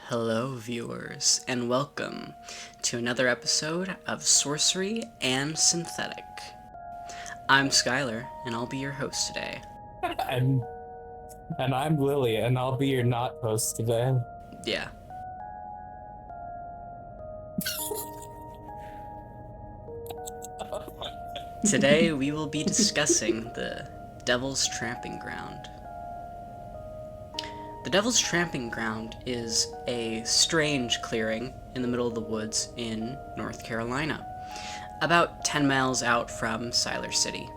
Hello, viewers, and welcome to another episode of Sorcery and Synthetic. I'm Skylar, and I'll be your host today. And and I'm Lilly, and I'll be your not host today. Yeah. Today we will be discussing the Devil's Tramping Ground. The Devil's Tramping Ground is a strange clearing in the middle of the woods in North Carolina, about 10 miles out from Siler City.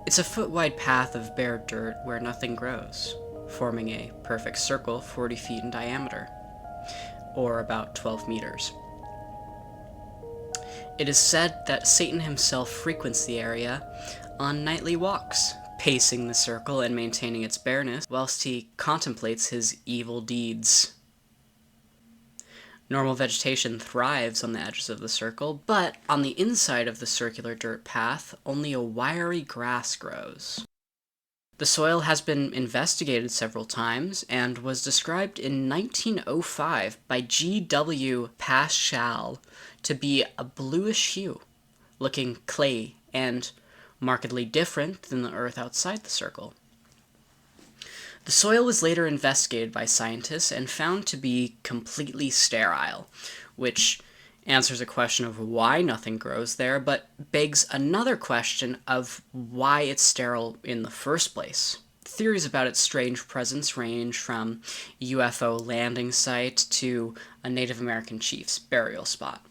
It's a foot-wide path of bare dirt where nothing grows, forming a perfect circle 40 feet in diameter, or about 12 meters. It is said that Satan himself frequents the area on nightly walks, pacing the circle and maintaining its bareness whilst he contemplates his evil deeds. Normal vegetation thrives on the edges of the circle, but on the inside of the circular dirt path, only a wiry grass grows. The soil has been investigated several times and was described in 1905 by G.W. Paschal to be a bluish hue, looking clay and markedly different than the earth outside the circle. The soil was later investigated by scientists and found to be completely sterile, which answers a question of why nothing grows there, but begs another question of why it's sterile in the first place. Theories about its strange presence range from UFO landing site to a Native American chief's burial spot.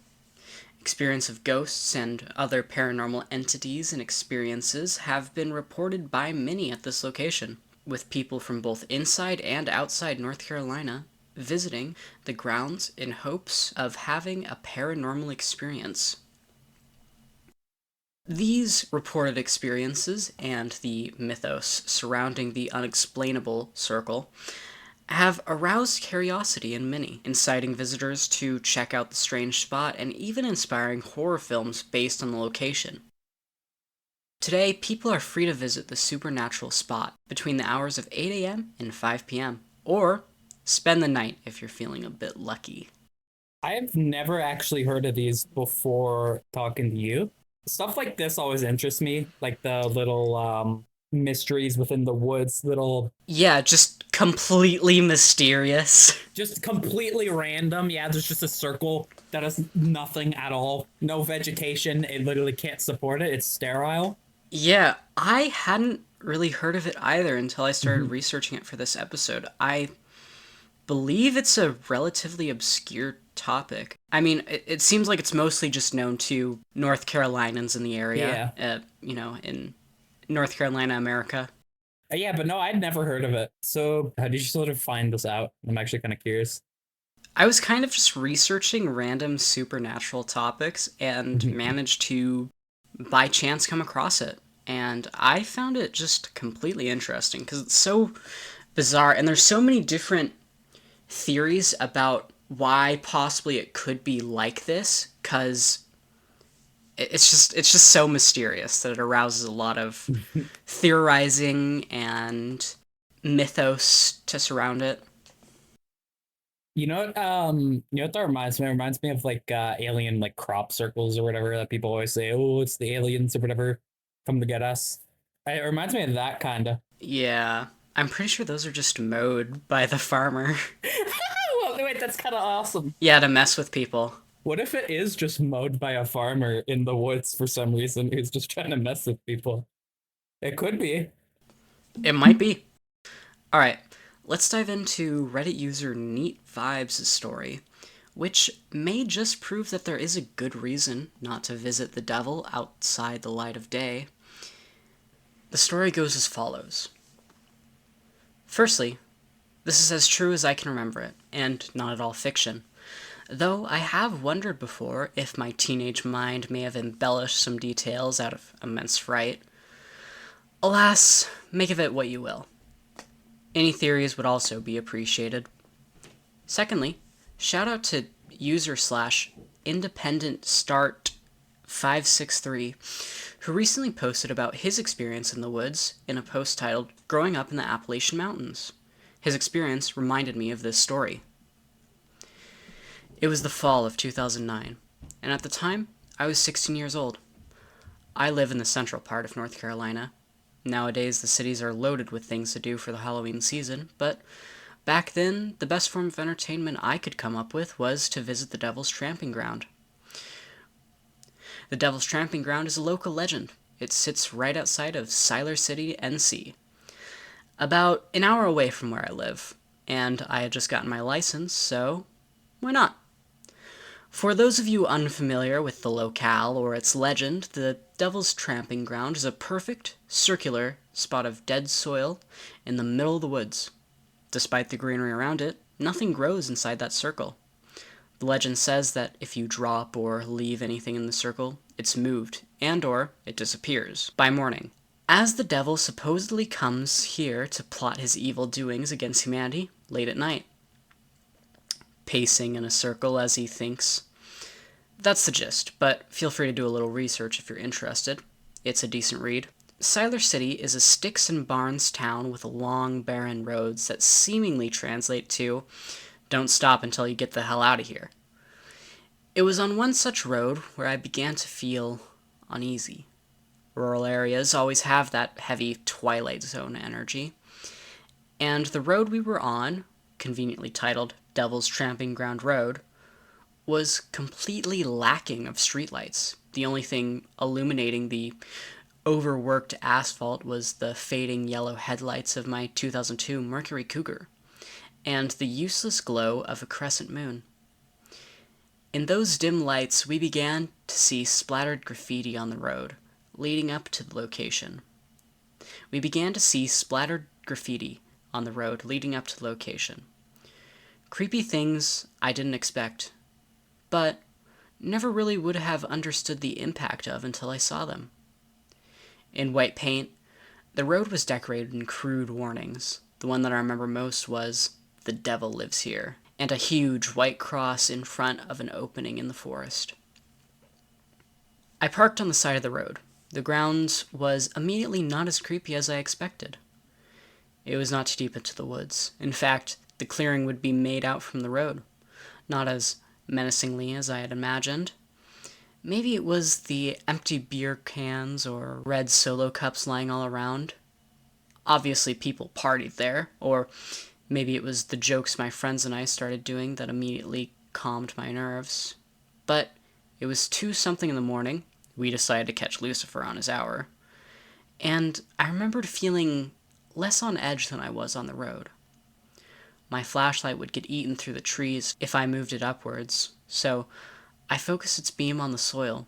Experience of ghosts and other paranormal entities and experiences have been reported by many at this location, with people from both inside and outside North Carolina visiting the grounds in hopes of having a paranormal experience. These reported experiences and the mythos surrounding the unexplainable circle have aroused curiosity in many, inciting visitors to check out the strange spot and even inspiring horror films based on the location. Today, people are free to visit the supernatural spot between the hours of 8 a.m. and 5 p.m., or spend the night if you're feeling a bit lucky. I have never actually heard of these before talking to you. Stuff like this always interests me, like the little mysteries within the woods, Yeah, just completely mysterious. just completely random. Yeah, there's just a circle that has nothing at all, no vegetation. It literally can't support it. It's sterile. Yeah, I hadn't really heard of it either until I started researching it for this episode. I believe it's a relatively obscure topic. I mean, it seems like it's mostly just known to North Carolinians in the area, Yeah. in North Carolina, America. Yeah, but no, I'd never heard of it. So how did you sort of find this out? I'm actually kind of curious. I was kind of just researching random supernatural topics and managed to, by chance, come across it. And I found it just completely interesting because it's so bizarre, and there's so many different theories about why possibly it could be like this, because it's just so mysterious that it arouses a lot of theorizing and mythos to surround it. You know what that reminds me? It reminds me of like alien like crop circles or whatever that people always say, oh, it's the aliens or whatever come to get us. It reminds me of that kind of. Yeah, I'm pretty sure those are just mowed by the farmer. Well, wait, that's kind of awesome. Yeah, to mess with people. What if it is just mowed by a farmer in the woods for some reason who's just trying to mess with people? It could be. It might be. Alright, let's dive into Reddit user Neat Vibes' story, which may just prove that there is a good reason not to visit the devil outside the light of day. The story goes as follows. Firstly, this is as true as I can remember it, and not at all fiction. Though I have wondered before if my teenage mind may have embellished some details out of immense fright. Alas, make of it what you will. Any theories would also be appreciated. Secondly, shout out to user slash independent start 563, who recently posted about his experience in the woods in a post titled Growing Up in the Appalachian Mountains. His experience reminded me of this story. It was the fall of 2009, and at the time, I was 16 years old. I live in the central part of North Carolina. Nowadays, the cities are loaded with things to do for the Halloween season, but back then, the best form of entertainment I could come up with was to visit the Devil's Tramping Ground. The Devil's Tramping Ground is a local legend. It sits right outside of Skylar City, NC, about an hour away from where I live, and I had just gotten my license, so why not? For those of you unfamiliar with the locale or its legend, the Devil's Tramping Ground is a perfect, circular spot of dead soil in the middle of the woods. Despite the greenery around it, nothing grows inside that circle. The legend says that if you drop or leave anything in the circle, it's moved, and/or it disappears by morning. As the devil supposedly comes here to plot his evil doings against humanity late at night, pacing in a circle as he thinks. That's the gist, but feel free to do a little research if you're interested. It's a decent read. Skylar City is a sticks and barns town with long, barren roads that seemingly translate to, "Don't stop until you get the hell out of here." It was on one such road where I began to feel uneasy. Rural areas always have that heavy Twilight Zone energy, and the road we were on, conveniently titled Devil's Tramping Ground Road, was completely lacking of streetlights. The only thing illuminating the overworked asphalt was the fading yellow headlights of my 2002 Mercury Cougar, and the useless glow of a crescent moon. In those dim lights, we began to see splattered graffiti on the road, leading up to the location. Creepy things I didn't expect, but never really would have understood the impact of until I saw them. In white paint, the road was decorated in crude warnings. The one that I remember most was, "The devil lives here," and a huge white cross in front of an opening in the forest. I parked on the side of the road. The grounds was immediately not as creepy as I expected. It was not too deep into the woods. In fact, the clearing would be made out from the road, not as menacingly as I had imagined. Maybe it was the empty beer cans or red Solo cups lying all around. Obviously, people partied there, or maybe it was the jokes my friends and I started doing that immediately calmed my nerves. But it was 2-something in the morning. We decided to catch Lucifer on his hour. And I remembered feeling less on edge than I was on the road. My flashlight would get eaten through the trees if I moved it upwards, so I focused its beam on the soil,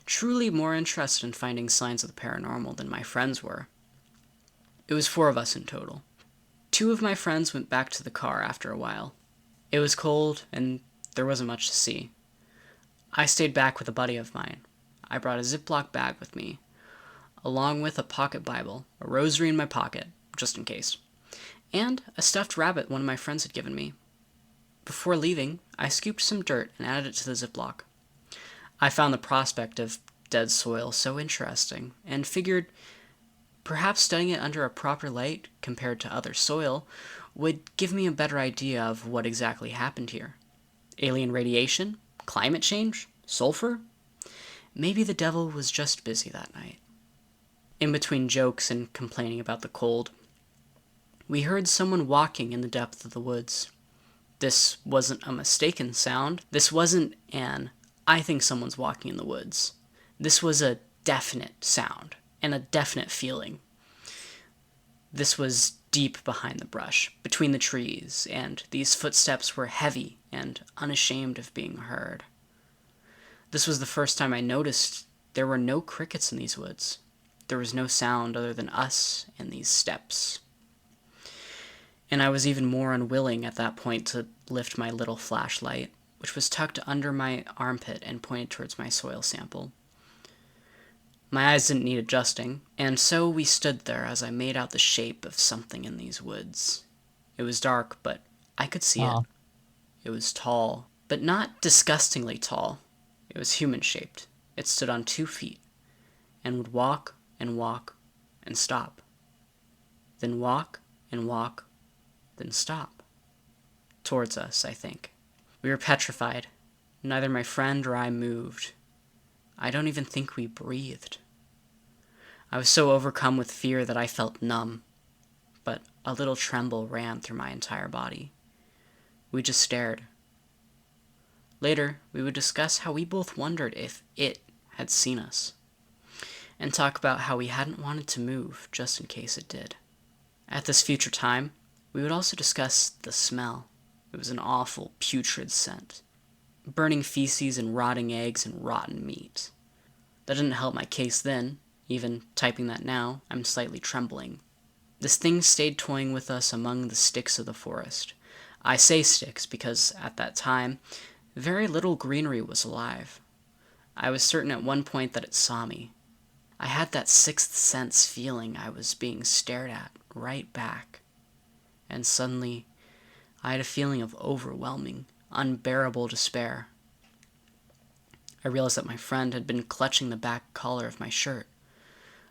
truly more interested in finding signs of the paranormal than my friends were. It was 4 of us in total. 2 of my friends went back to the car after a while. It was cold, and there wasn't much to see. I stayed back with a buddy of mine. I brought a Ziploc bag with me, along with a pocket Bible, a rosary in my pocket, just in case, and a stuffed rabbit one of my friends had given me. Before leaving, I scooped some dirt and added it to the Ziploc. I found the prospect of dead soil so interesting, and figured perhaps studying it under a proper light compared to other soil would give me a better idea of what exactly happened here. Alien radiation? Climate change? Sulfur? Maybe the devil was just busy that night. In between jokes and complaining about the cold, we heard someone walking in the depth of the woods. This wasn't a mistaken sound. This wasn't an, "I think someone's walking in the woods." This was a definite sound and a definite feeling. This was deep behind the brush, between the trees, and these footsteps were heavy and unashamed of being heard. This was the first time I noticed there were no crickets in these woods. There was no sound other than us and these steps. And I was even more unwilling at that point to lift my little flashlight, which was tucked under my armpit and pointed towards my soil sample. My eyes didn't need adjusting, and so we stood there as I made out the shape of something in these woods. It was dark, but I could see it. It was tall, but not disgustingly tall. It was human-shaped. It stood on 2 feet, and would walk and walk and stop. Then walk and walk, then stop. Towards us, I think. We were petrified. Neither my friend or I moved. I don't even think we breathed. I was so overcome with fear that I felt numb, but a little tremble ran through my entire body. We just stared. Later, we would discuss how we both wondered if it had seen us, and talk about how we hadn't wanted to move just in case it did. At this future time, we would also discuss the smell. It was an awful, putrid scent. Burning feces and rotting eggs and rotten meat. That didn't help my case then. Even typing that now, I'm slightly trembling. This thing stayed toying with us among the sticks of the forest. I say sticks because, at that time, very little greenery was alive. I was certain at one point that it saw me. I had that sixth sense feeling I was being stared at right back. And suddenly, I had a feeling of overwhelming, unbearable despair. I realized that my friend had been clutching the back collar of my shirt.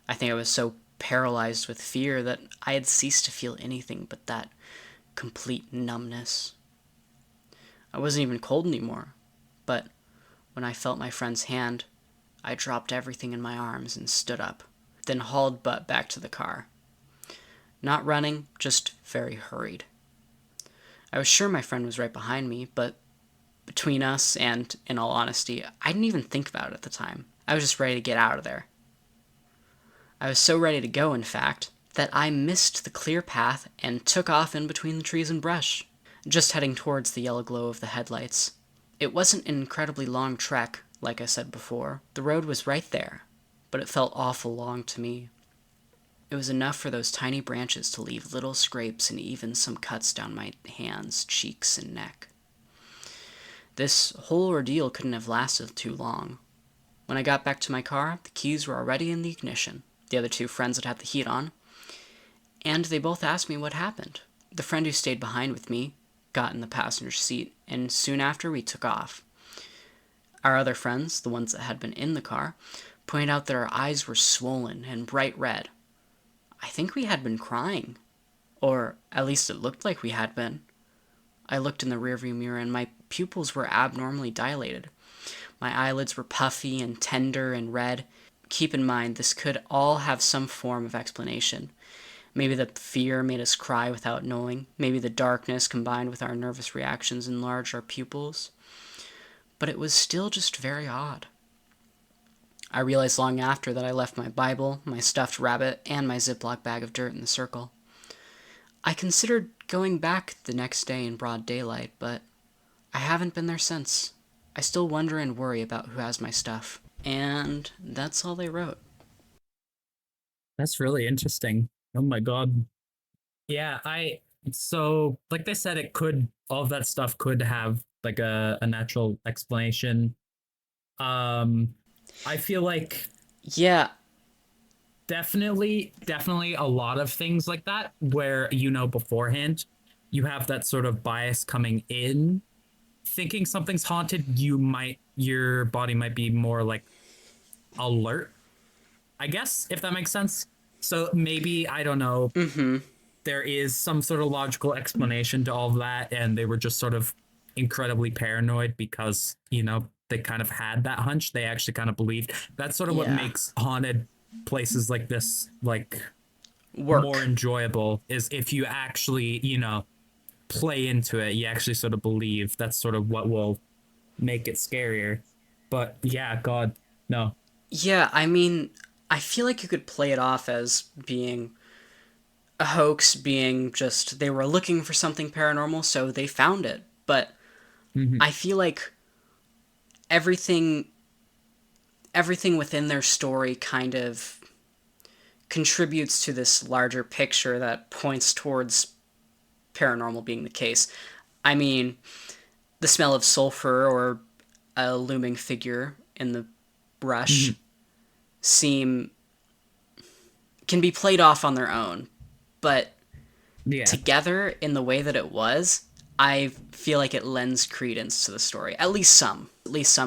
I think I was so paralyzed with fear that I had ceased to feel anything but that complete numbness. I wasn't even cold anymore, but when I felt my friend's hand, I dropped everything in my arms and stood up, then hauled butt back to the car. Not running, just very hurried. I was sure my friend was right behind me, but between us and, in all honesty, I didn't even think about it at the time. I was just ready to get out of there. I was so ready to go, in fact, that I missed the clear path and took off in between the trees and brush, just heading towards the yellow glow of the headlights. It wasn't an incredibly long trek, like I said before. The road was right there, but it felt awful long to me. It was enough for those tiny branches to leave little scrapes and even some cuts down my hands, cheeks, and neck. This whole ordeal couldn't have lasted too long. When I got back to my car, the keys were already in the ignition. The other two friends had had the heat on, and they both asked me what happened. The friend who stayed behind with me got in the passenger seat, and soon after we took off. Our other friends, the ones that had been in the car, pointed out that our eyes were swollen and bright red. I think we had been crying, or at least it looked like we had been. I looked in the rearview mirror and my pupils were abnormally dilated. My eyelids were puffy and tender and red. Keep in mind, this could all have some form of explanation. Maybe the fear made us cry without knowing. Maybe the darkness combined with our nervous reactions enlarged our pupils. But it was still just very odd. I realized long after that I left my Bible, my stuffed rabbit, and my Ziploc bag of dirt in the circle. I considered going back the next day in broad daylight, but I haven't been there since. I still wonder and worry about who has my stuff. And that's all they wrote. That's really interesting. Oh my god. Yeah, so like they said, all of that stuff could have like a natural explanation. I feel like Yeah, definitely a lot of things like that where beforehand you have that sort of bias coming in thinking something's haunted, your body might be more like alert, I guess, if that makes sense. So maybe, I don't know, there is some sort of logical explanation to all of that, and they were just sort of incredibly paranoid because, they kind of had that hunch. They actually kind of believed. That's sort of what yeah. makes haunted places like this, like, more Work. enjoyable, is if you actually, play into it, you actually sort of believe. That's sort of what will make it scarier. But yeah, God, no. Yeah, I mean, I feel like you could play it off as being a hoax, being just they were looking for something paranormal, so they found it. But I feel like everything everything within their story kind of contributes to this larger picture that points towards paranormal being the case. I mean, the smell of sulfur or a looming figure in the brush seem can be played off on their own, but Yeah. together in the way that it was, I feel like it lends credence to the story. At least some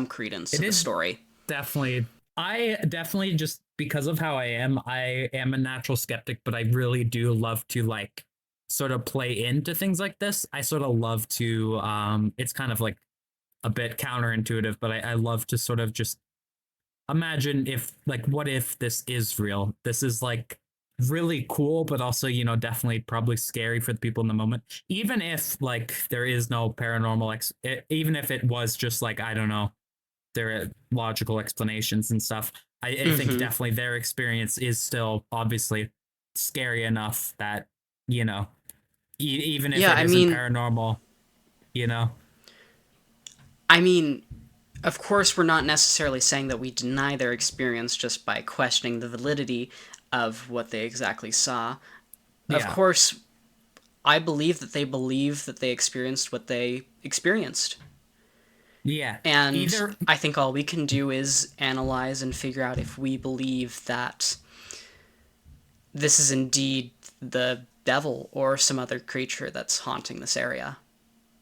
credence to the story. Definitely. I definitely, just because of how I am a natural skeptic, but I really do love to like sort of play into things like this. I sort of love to it's kind of like a bit counterintuitive, but I love to sort of just imagine if, like, what if this is real? This is like really cool, but also, definitely probably scary for the people in the moment. Even if like there is no paranormal, even if it was just like, I don't know, there are logical explanations and stuff. I think Hmm. definitely their experience is still obviously scary enough that, you know, even if Yeah, it isn't paranormal, you know? I mean, of course, we're not necessarily saying that we deny their experience just by questioning the validity of what they exactly saw. Of Yeah. course, I believe that they experienced what they experienced. Yeah. And Either, I think all we can do is analyze and figure out if we believe that this is indeed the devil or some other creature that's haunting this area.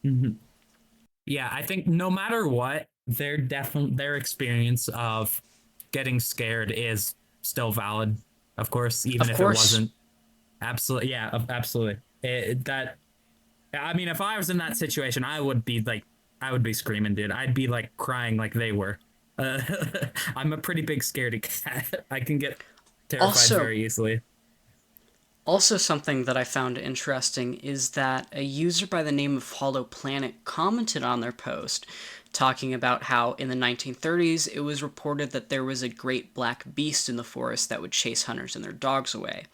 Mhm. Yeah, I think no matter what, their experience of getting scared is still valid. Of course, even Of if it course, wasn't. Absolutely. Yeah, absolutely. That I mean, if I was in that situation, I would be screaming, dude. I'd be like crying like they were. Uh, I'm a pretty big scaredy cat. I can get terrified also, very easily. something that I found interesting is that a user by the name of Hollow Planet commented on their post talking about how in the 1930s it was reported that there was a great black beast in the forest that would chase hunters and their dogs away.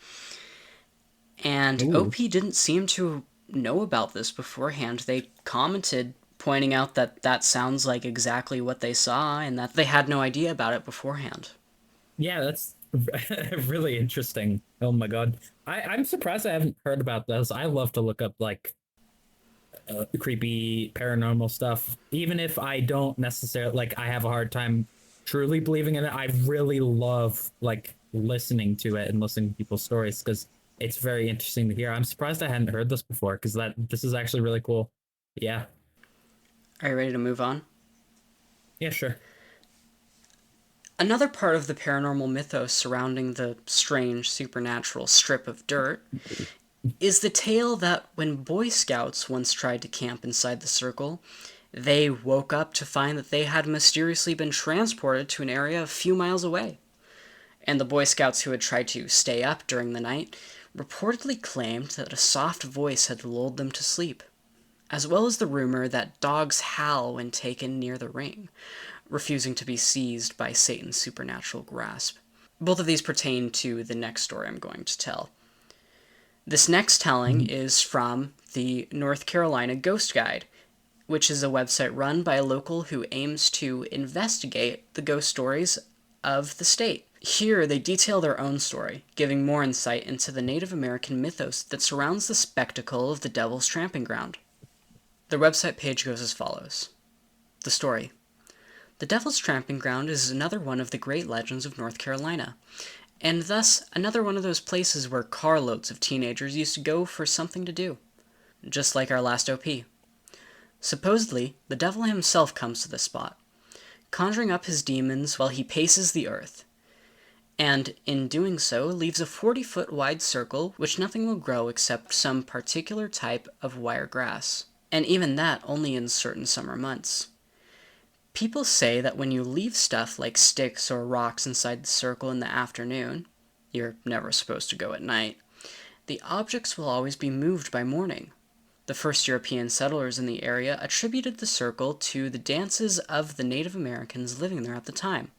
And Ooh. OP didn't seem to know about this beforehand. They commented pointing out that that sounds like exactly what they saw and that they had no idea about it beforehand. Yeah, that's really interesting. Oh my god. I'm surprised I haven't heard about this. I love to look up like creepy paranormal stuff. Even if I don't necessarily like I have a hard time truly believing in it, I really love like listening to it and listening to people's stories because it's very interesting to hear. I'm surprised I hadn't heard this before because that this is actually really cool. Yeah. Are you ready to move on? Yeah, sure. Another part of the paranormal mythos surrounding the strange supernatural strip of dirt is the tale that when Boy Scouts once tried to camp inside the circle, they woke up to find that they had mysteriously been transported to an area a few miles away. And the Boy Scouts who had tried to stay up during the night reportedly claimed that a soft voice had lulled them to sleep, as well as the rumor that dogs howl when taken near the ring, refusing to be seized by Satan's supernatural grasp. Both of these pertain to the next story I'm going to tell. This next telling Mhm. is from the North Carolina Ghost Guide, which is a website run by a local who aims to investigate the ghost stories of the state. Here, they detail their own story, giving more insight into the Native American mythos that surrounds the spectacle of the Devil's Tramping Ground. Their website page goes as follows. The story. The Devil's Tramping Ground is another one of the great legends of North Carolina, and thus another one of those places where carloads of teenagers used to go for something to do, just like our last OP. Supposedly, the devil himself comes to this spot, conjuring up his demons while he paces the earth, and in doing so leaves a 40-foot wide circle which nothing will grow except some particular type of wire grass, and even that only in certain summer months. People say that when you leave stuff like sticks or rocks inside the circle in the afternoon, you're never supposed to go at night, the objects will always be moved by morning. The first European settlers in the area attributed the circle to the dances of the Native Americans living there at the time.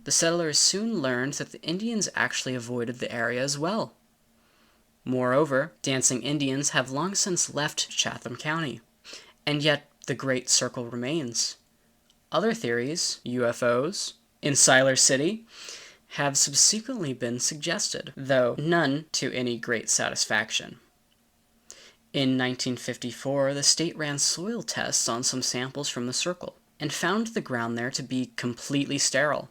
The settlers soon learned that the Indians actually avoided the area as well. Moreover, dancing Indians have long since left Chatham County, and yet the Great Circle remains. Other theories, UFOs, in Siler City, have subsequently been suggested, though none to any great satisfaction. In 1954, the state ran soil tests on some samples from the circle and found the ground there to be completely sterile,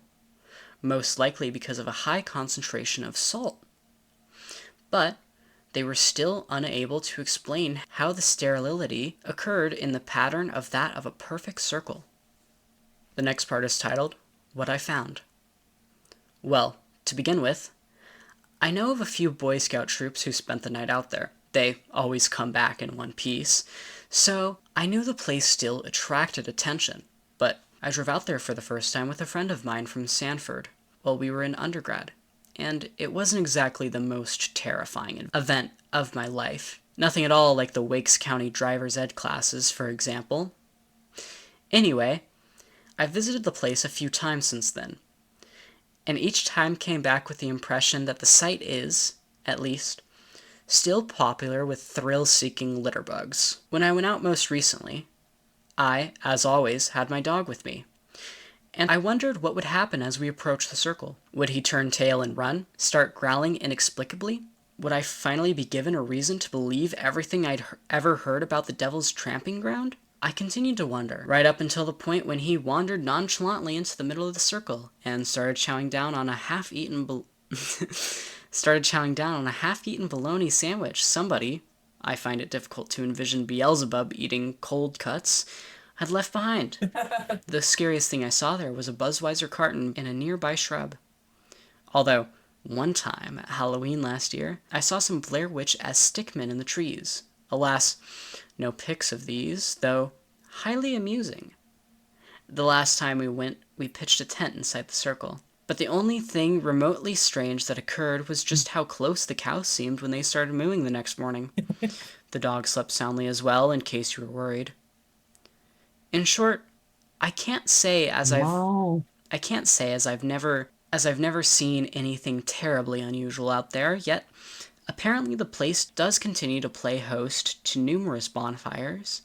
most likely because of a high concentration of salt. But they were still unable to explain how the sterility occurred in the pattern of that of a perfect circle. The next part is titled, What I Found. Well, to begin with, I know of a few Boy Scout troops who spent the night out there. They always come back in one piece, So I knew the place still attracted attention, but I drove out there for the first time with a friend of mine from Sanford while we were in undergrad, and it wasn't exactly the most terrifying event of my life. Nothing at all like the Wakes County driver's ed classes, for example. Anyway, I've visited the place a few times since then, and each time came back with the impression that the site is, at least, still popular with thrill-seeking litterbugs. When I went out most recently, I, as always, had my dog with me, and I wondered what would happen as we approached the circle. Would he turn tail and run, start growling inexplicably? Would I finally be given a reason to believe everything I'd ever heard about the Devil's Tramping Ground? I continued to wonder, right up until the point when he wandered nonchalantly into the middle of the circle and started chowing down on a half-eaten bologna sandwich. Somebody, I find it difficult to envision Beelzebub eating cold cuts, had left behind. The scariest thing I saw there was a Buzzweiser carton in a nearby shrub. Although, one time at Halloween last year, I saw some Blair Witch-esque stickmen in the trees. Alas, no pics of these, though highly amusing. The last time we went, we pitched a tent inside the circle. But the only thing remotely strange that occurred was just how close the cows seemed when they started mooing the next morning. The dog slept soundly as well, in case you were worried. In short, I can't say as I've never seen anything terribly unusual out there, yet apparently the place does continue to play host to numerous bonfires.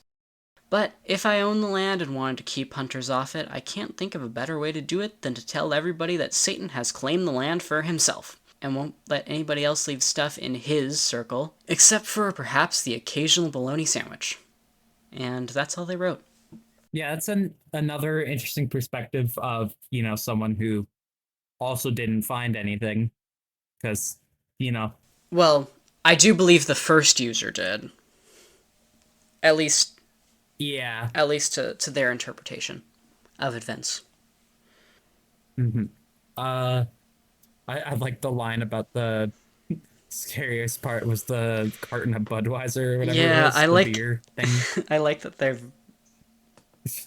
But if I owned the land and wanted to keep hunters off it, I can't think of a better way to do it than to tell everybody that Satan has claimed the land for himself, and won't let anybody else leave stuff in his circle, except for perhaps the occasional bologna sandwich. And that's all they wrote. Yeah, that's another interesting perspective of, someone who also didn't find anything. Because, Well, I do believe the first user did. At least yeah. to their interpretation of events. Mm-hmm. I like the line about the scariest part was the carton of Budweiser or whatever Yeah, it was, I the like beer thing. I like that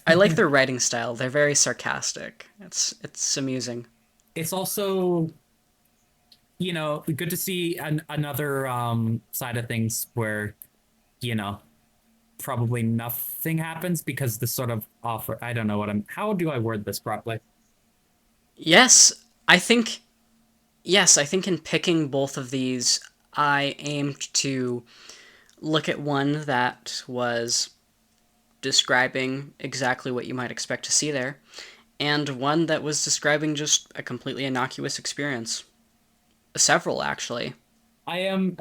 I like their writing style. They're very sarcastic. It's amusing. It's also, good to see another side of things where, you know, probably nothing happens because this sort of offer. I don't know how do I word this properly? Yes, I think I think in picking both of these, I aimed to look at one that was describing exactly what you might expect to see there, and one that was describing just a completely innocuous experience. Several, actually. I am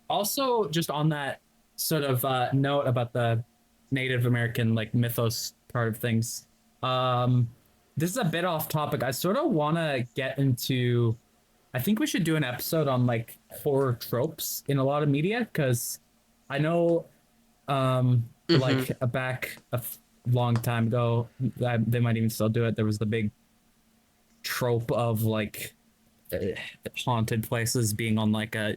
also just on that sort of note about the Native American like mythos part of things. This is a bit off topic. I sort of want to get into. I think we should do an episode on like horror tropes in a lot of media because I know, like back long time ago, they might even still do it. There was the big trope of like haunted places being on like a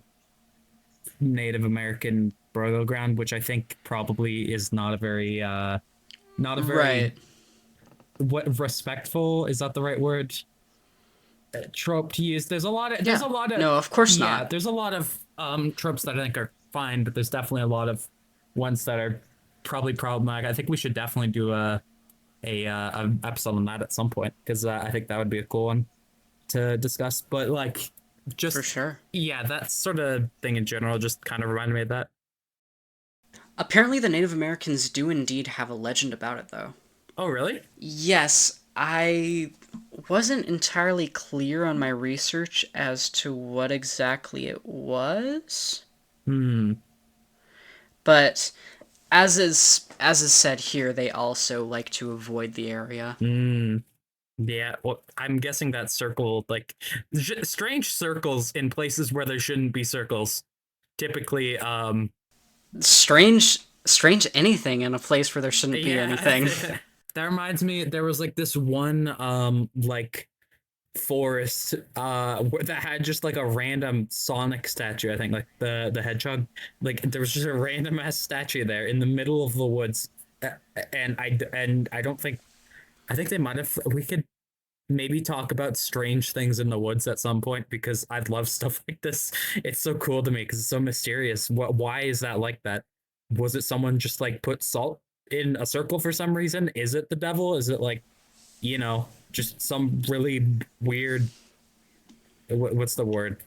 Native American burial ground, which I think probably is not a very Right. what respectful, is that the right word? Trope to use. There's a lot of No, of course yeah, not. there's a lot of tropes that I think are fine, but there's definitely a lot of ones that are probably problematic. I think we should definitely do a an episode on that at some point because I think that would be a cool one to discuss. But like, just For sure. yeah, that sort of thing in general just kind of reminded me of that. Apparently, the Native Americans do indeed have a legend about it, though. Oh, really? Yes, I wasn't entirely clear on my research as to what exactly it was, Hmm. but as is said here, they also like to avoid the area. Hmm. Yeah. Well, I'm guessing that circle, like strange circles in places where there shouldn't be circles. Typically, Strange anything in a place where there shouldn't be yeah. anything. That reminds me. There was like this one, like forest that had just like a random Sonic statue. I think like the hedgehog, like there was just a random ass statue there in the middle of the woods. And I don't think I think they might have. We could maybe talk about strange things in the woods at some point because I'd love stuff like this. It's so cool to me because it's so mysterious. Why is that like that? Was it someone just like put salt in a circle for some reason? Is it the devil? Is it like, just some really weird, what's the word?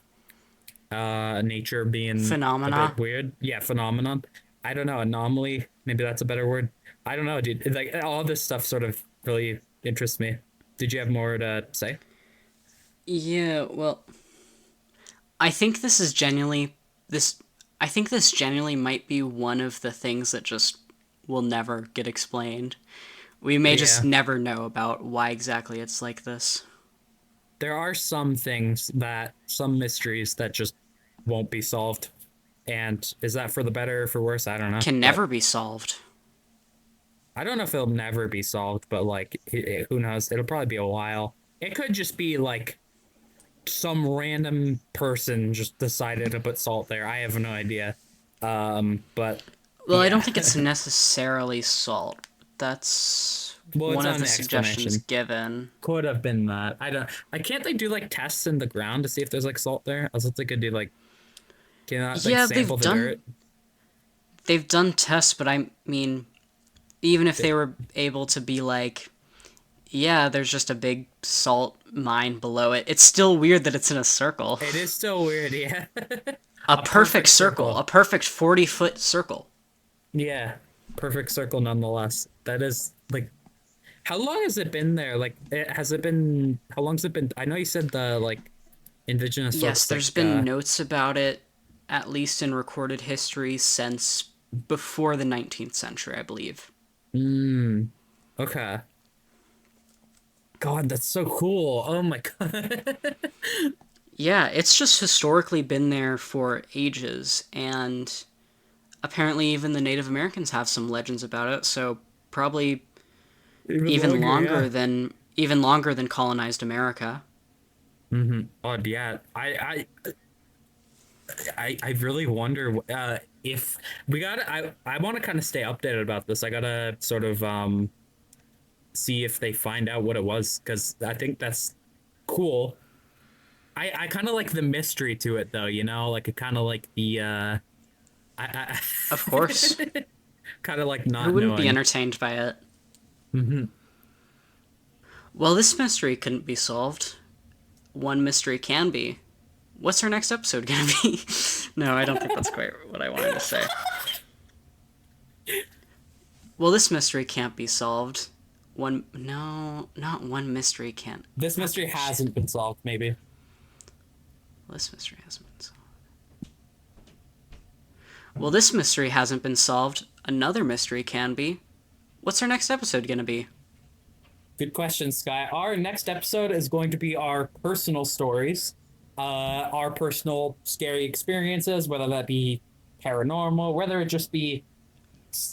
Nature being a Phenomena. bit weird. Yeah, phenomenon. I don't know, anomaly. Maybe that's a better word. I don't know, dude. Like all this stuff sort of really interests me. Did you have more to say? Yeah, well, I think this is genuinely this. I think this genuinely might be one of the things that just will never get explained. We may just Yeah. never know about why exactly it's like this. There are some mysteries that just won't be solved. And is that for the better or for worse? I don't know. Can But never be solved. I don't know if it'll never be solved, but like, who knows? It'll probably be a while. It could just be like some random person just decided to put salt there. I have no idea. But Well, I don't yeah. think it's necessarily salt. That's Well, it's one of on the the suggestions explanation. given. Could have been that. I don't. I can't they do like tests in the ground to see if there's like salt there? I thought they could do like, can not like Yeah, sample the dirt? they've done tests, but I mean, even if they They- were able to be like, yeah, there's just a big salt mine below it. It's still weird that it's in a circle. It is still weird, yeah. A A perfect perfect circle, a circle. perfect 40-foot circle. Yeah. Perfect circle nonetheless. That is like, how long has it been there? Like how long's it been? I know you said the like indigenous Yes, folks there's like been notes about it, at least in recorded history, since before the 19th century, I believe. mm, okay. God, that's so cool. Oh my God. Yeah, it's just historically been there for ages, and apparently even the Native Americans have some legends about it, so probably Even longer, yeah. even longer than colonized America. Oh yeah. I really wonder if we gotta I want to kind of stay updated about this. I gotta sort of see if they find out what it was because I think that's cool. I kind of like the mystery to it though, like it kind of like the I Of course. kind of like Who not wouldn't be knowing. entertained by it? Well, this mystery couldn't be solved. One mystery can be. What's our next episode gonna be? No, I don't think that's quite what I wanted to say. Well, this mystery can't be solved. No, not one mystery can't. This mystery hasn't been solved, maybe. Well, this mystery hasn't been solved. Well, this mystery hasn't been solved. Another mystery can be. What's our next episode gonna be? Good question, Sky. Our next episode is going to be our personal stories, our personal scary experiences, whether that be paranormal, whether it just be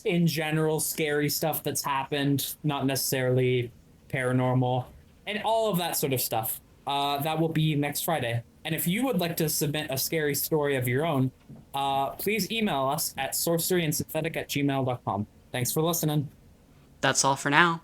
in general scary stuff that's happened, not necessarily paranormal, and all of that sort of stuff. That will be next Friday. And if you would like to submit a scary story of your own, please email us at sorceryandsynthetic@gmail.com. Thanks for listening. That's all for now.